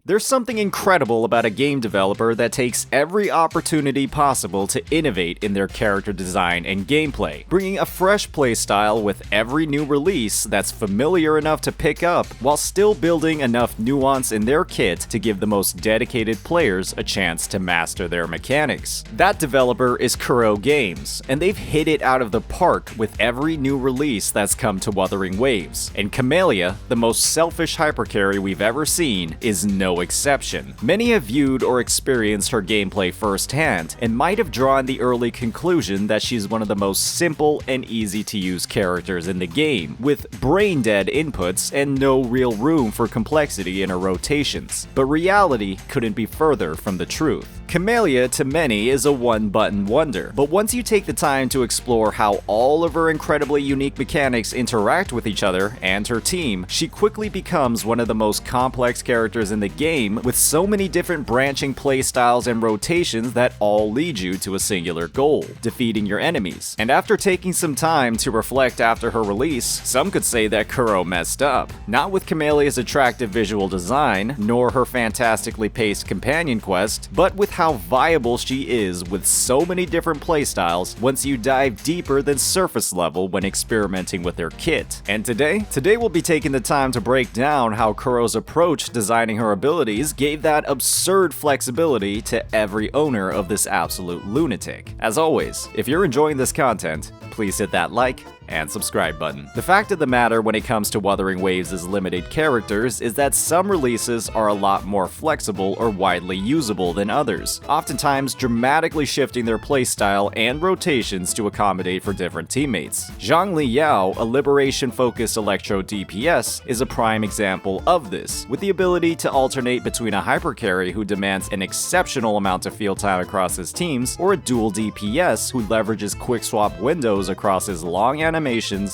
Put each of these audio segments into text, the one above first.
There's something incredible about a game developer that takes every opportunity possible to innovate in their character design and gameplay, bringing a fresh playstyle with every new release that's familiar enough to pick up, while still building enough nuance in their kit to give the most dedicated players a chance to master their mechanics. That developer is Kuro Games, and they've hit it out of the park with every new release that's come to Wuthering Waves. And Camellya, the most selfish hypercarry we've ever seen, is no exception. Many have viewed or experienced her gameplay firsthand, and might have drawn the early conclusion that she's one of the most simple and easy to use characters in the game, with brain-dead inputs and no real room for complexity in her rotations. But reality couldn't be further from the truth. Camellya, to many, is a one-button wonder, but once you take the time to explore how all of her incredibly unique mechanics interact with each other and her team, she quickly becomes one of the most complex characters in the game, with so many different branching playstyles and rotations that all lead you to a singular goal: defeating your enemies. And after taking some time to reflect after her release, some could say that Kuro messed up. Not with Camellya's attractive visual design, nor her fantastically paced companion quest, but with how viable she is with so many different playstyles once you dive deeper than surface level when experimenting with their kit. And today we'll be taking the time to break down how Kuro's approach designing her abilities gave that absurd flexibility to every owner of this absolute lunatic. As always, if you're enjoying this content, please hit that like and subscribe button. The fact of the matter when it comes to Wuthering Waves' limited characters is that some releases are a lot more flexible or widely usable than others, oftentimes dramatically shifting their playstyle and rotations to accommodate for different teammates. Zhongli Yao, a liberation-focused electro DPS, is a prime example of this, with the ability to alternate between a hypercarry who demands an exceptional amount of field time across his teams, or a dual DPS who leverages quick swap windows across his long animations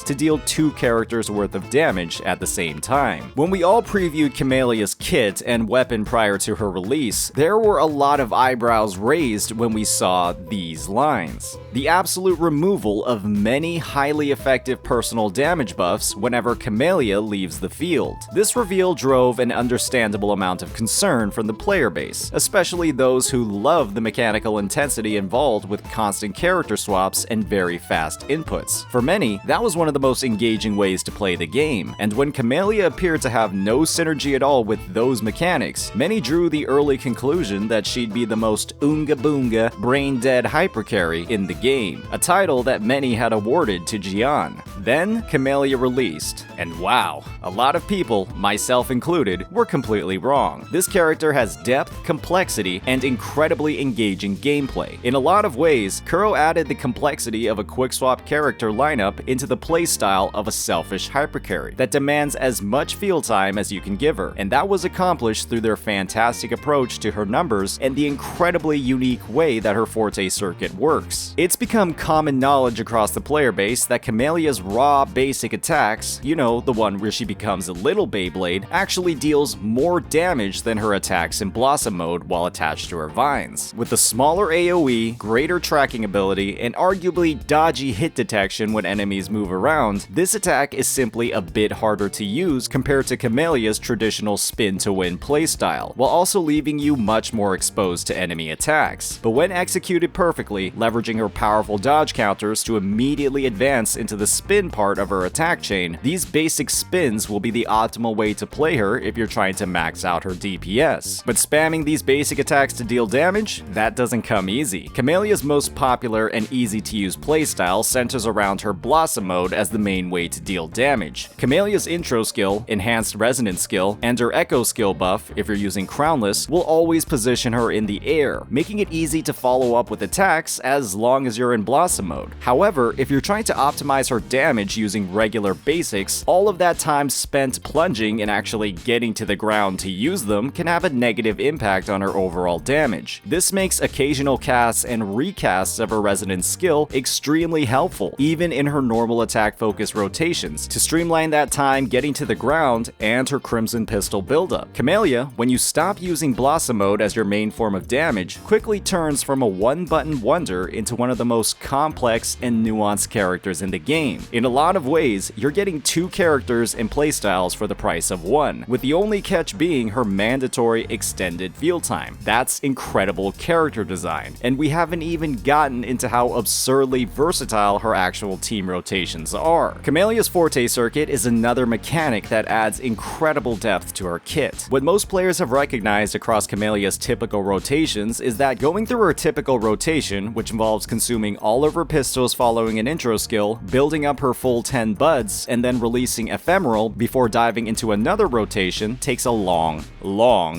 to deal 2 characters worth of damage at the same time. When we all previewed Camellya's kit and weapon prior to her release, there were a lot of eyebrows raised when we saw these lines: the absolute removal of many highly effective personal damage buffs whenever Camellya leaves the field. This reveal drove an understandable amount of concern from the player base, especially those who love the mechanical intensity involved with constant character swaps and very fast inputs. For many, that was one of the most engaging ways to play the game, and when Camellya appeared to have no synergy at all with those mechanics, many drew the early conclusion that she'd be the most oonga boonga, brain-dead hypercarry in the game, a title that many had awarded to Jian. Then, Camellya released, and wow, a lot of people, myself included, were completely wrong. This character has depth, complexity, and incredibly engaging gameplay. In a lot of ways, Kuro added the complexity of a quick-swap character lineup into the playstyle of a selfish hypercarry that demands as much field time as you can give her, and that was accomplished through their fantastic approach to her numbers and the incredibly unique way that her forte circuit works. It's become common knowledge across the player base that Camellya's raw basic attacks, you know, the one where she becomes a little Beyblade, actually deals more damage than her attacks in Blossom mode while attached to her vines. With a smaller AoE, greater tracking ability, and arguably dodgy hit detection when enemies move around, this attack is simply a bit harder to use compared to Camellya's traditional spin-to-win playstyle, while also leaving you much more exposed to enemy attacks. But when executed perfectly, leveraging her powerful dodge counters to immediately advance into the spin part of her attack chain, these basic spins will be the optimal way to play her if you're trying to max out her DPS. But spamming these basic attacks to deal damage? That doesn't come easy. Camellya's most popular and easy-to-use playstyle centers around her Blossom mode as the main way to deal damage. Camellya's intro skill, enhanced resonance skill, and her echo skill buff, if you're using crownless, will always position her in the air, making it easy to follow up with attacks as long as you're in Blossom mode. However, if you're trying to optimize her damage using regular basics, all of that time spent plunging and actually getting to the ground to use them can have a negative impact on her overall damage. This makes occasional casts and recasts of her resonance skill extremely helpful, even in her normal attack focus rotations to streamline that time getting to the ground and her Crimson Pistol buildup. Camellya, when you stop using Blossom Mode as your main form of damage, quickly turns from a one-button wonder into one of the most complex and nuanced characters in the game. In a lot of ways, you're getting two characters and playstyles for the price of one, with the only catch being her mandatory extended field time. That's incredible character design, and we haven't even gotten into how absurdly versatile her actual team rotations are. Camellya's Forte Circuit is another mechanic that adds incredible depth to her kit. What most players have recognized across Camellya's typical rotations is that going through her typical rotation, which involves consuming all of her pistols following an intro skill, building up her full 10 buds, and then releasing Ephemeral before diving into another rotation, takes a long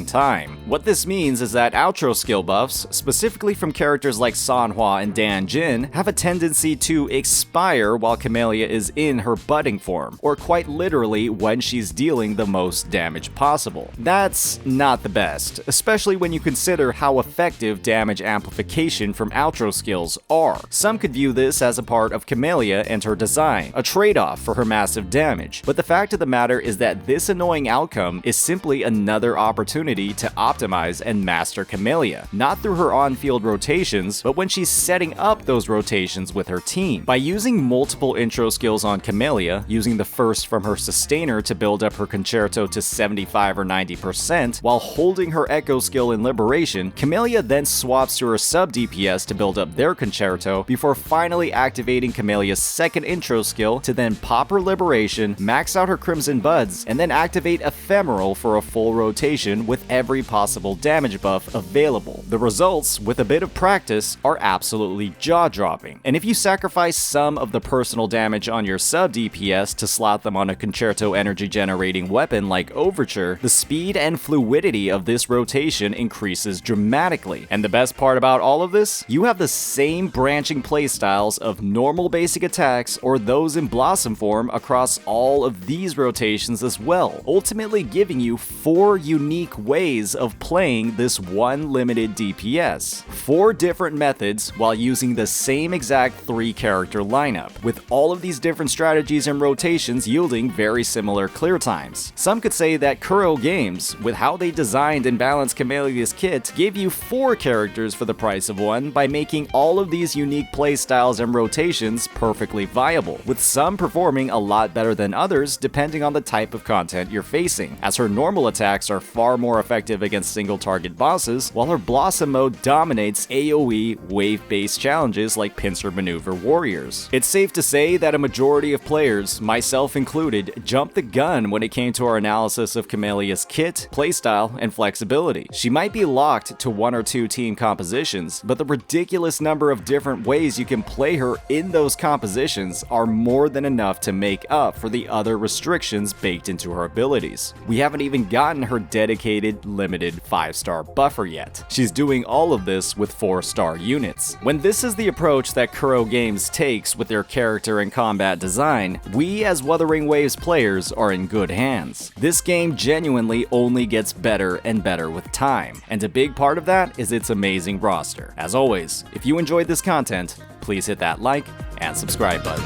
time. What this means is that outro skill buffs, specifically from characters like Sanhua and Dan Jin, have a tendency to expire while Camellya is in her budding form, or quite literally when she's dealing the most damage possible. That's not the best, especially when you consider how effective damage amplification from outro skills are. Some could view this as a part of Camellya and her design, a trade-off for her massive damage, but the fact of the matter is that this annoying outcome is simply another opportunity to optimize and master Camellya, not through her on-field rotations, but when she's setting up those rotations with her team. By using multiple intro skills on Camellya, using the first from her sustainer to build up her concerto to 75 or 90%, while holding her echo skill in Liberation, Camellya then swaps to her sub DPS to build up their concerto, before finally activating Camellya's second intro skill to then pop her Liberation, max out her Crimson Buds, and then activate Ephemeral for a full rotation with every possible damage buff available. The results, with a bit of practice, are absolutely jaw-dropping. And if you sacrifice some of the personal damage on your sub DPS to slot them on a concerto energy generating weapon like Overture, the speed and fluidity of this rotation increases dramatically. And the best part about all of this? You have the same branching playstyles of normal basic attacks or those in Blossom form across all of these rotations as well, ultimately giving you 4 unique ways of playing this one limited DPS. 4 different methods while using the same exact 3-character lineup, with all of these different strategies and rotations yielding very similar clear times. Some could say that Kuro Games, with how they designed and balanced Camellya's kit, gave you 4 characters for the price of one by making all of these unique playstyles and rotations perfectly viable, with some performing a lot better than others depending on the type of content you're facing, as her normal attacks are far more effective against single target bosses, while her Blossom Mode dominates AoE wave-based challenges like pincer maneuver warriors. It's safe to say that a majority of players, myself included, jumped the gun when it came to our analysis of Camellya's kit, playstyle, and flexibility. She might be locked to 1 or 2 team compositions, but the ridiculous number of different ways you can play her in those compositions are more than enough to make up for the other restrictions baked into her abilities. We haven't even gotten her dedicated, limited 5-star buffer yet. She's doing all of this with 4-star units. When this is the approach that Kuro Games takes with their character and combat design, we as Wuthering Waves players are in good hands. This game genuinely only gets better and better with time, and a big part of that is its amazing roster. As always, if you enjoyed this content, please hit that like and subscribe button.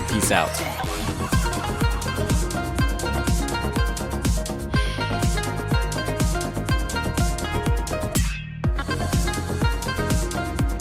Peace out.